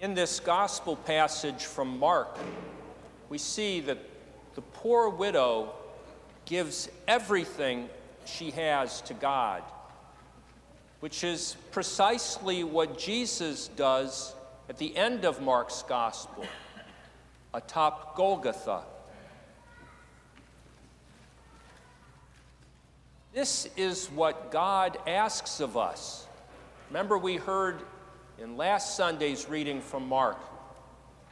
In this gospel passage from Mark, we see that the poor widow gives everything she has to God, which is precisely what Jesus does at the end of Mark's gospel, atop Golgotha. This is what God asks of us. Remember, we heard in last Sunday's reading from Mark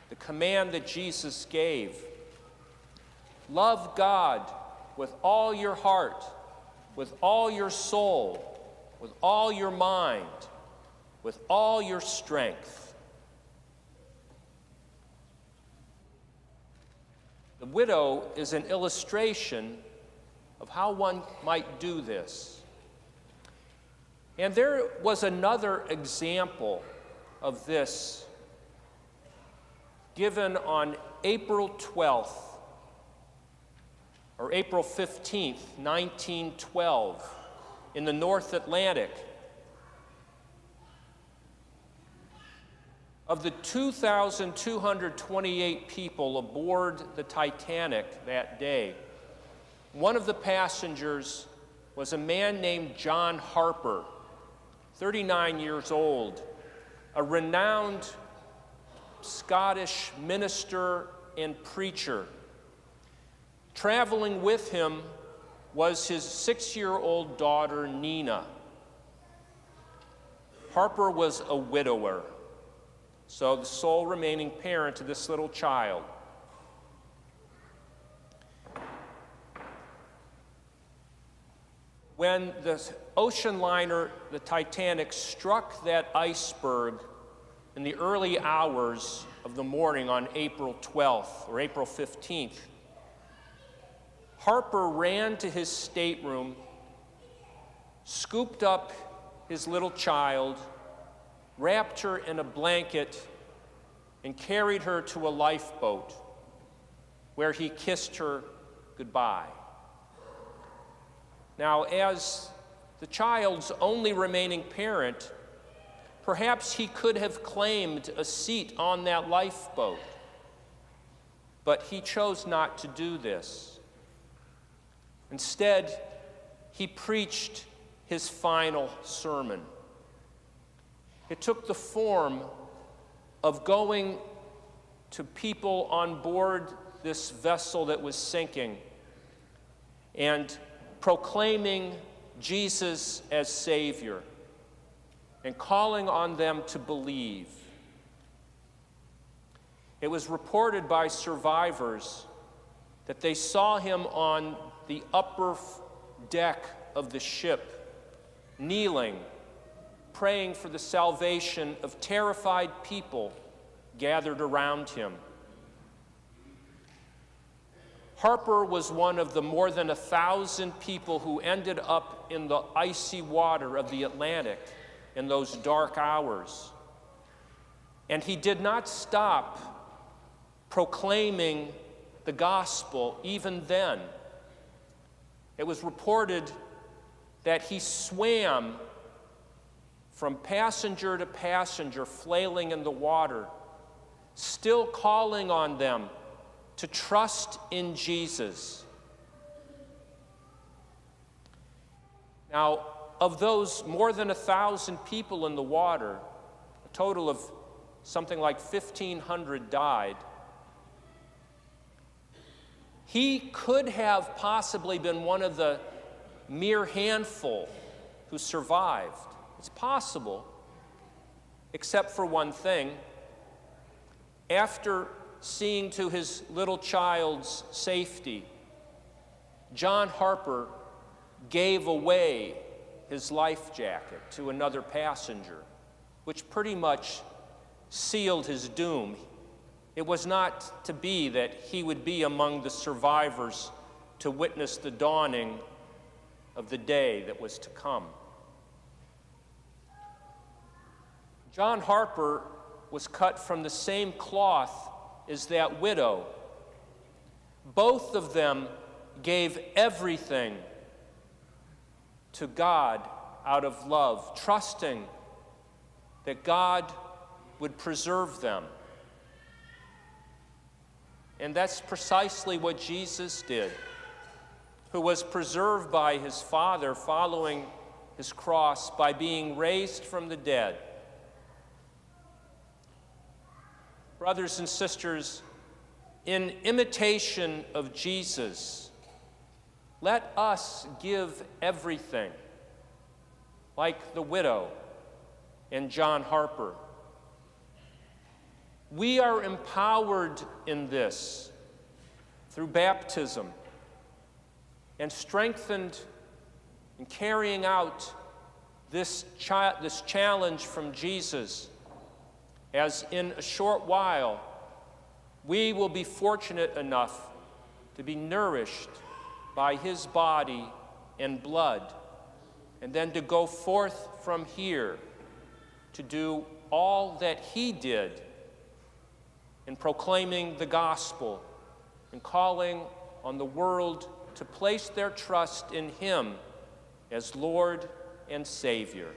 the command that Jesus gave. Love God with all your heart, with all your soul, with all your mind, with all your strength. The widow is an illustration of how one might do this. And there was another example of this given on April 12th, or April 15th, 1912, in the North Atlantic. Of the 2,228 people aboard the Titanic that day, one of the passengers was a man named John Harper, 39 years old, a renowned Scottish minister and preacher. Traveling with him was his 6-year-old daughter, Nina. Harper was a widower, so the sole remaining parent to this little child. When the ocean liner, the Titanic, struck that iceberg in the early hours of the morning on April 12th or April 15th, Harper ran to his stateroom, scooped up his little child, wrapped her in a blanket, and carried her to a lifeboat where he kissed her goodbye. Now, as the child's only remaining parent, perhaps he could have claimed a seat on that lifeboat, but he chose not to do this. Instead, he preached his final sermon. It took the form of going to people on board this vessel that was sinking and proclaiming Jesus as Savior and calling on them to believe. It was reported by survivors that they saw him on the upper deck of the ship, kneeling, praying for the salvation of terrified people gathered around him. Harper was one of the more than 1,000 people who ended up in the icy water of the Atlantic in those dark hours. And he did not stop proclaiming the gospel even then. It was reported that he swam from passenger to passenger, flailing in the water, still calling on them to trust in Jesus. Now, of those more than 1,000 people in the water, a total of something like 1,500 died. He could have possibly been one of the mere handful who survived. It's possible, except for one thing. After seeing to his little child's safety, John Harper gave away his life jacket to another passenger, which pretty much sealed his doom. It was not to be that he would be among the survivors to witness the dawning of the day that was to come. John Harper was cut from the same cloth as that widow. Both of them gave everything to God out of love, trusting that God would preserve them. And that's precisely what Jesus did, who was preserved by his Father following his cross by being raised from the dead. Brothers and sisters, in imitation of Jesus, let us give everything, like the widow and John Harper. We are empowered in this through baptism and strengthened in carrying out this challenge from Jesus, as in a short while we will be fortunate enough to be nourished by his body and blood, and then to go forth from here to do all that he did in proclaiming the gospel and calling on the world to place their trust in him as Lord and Savior.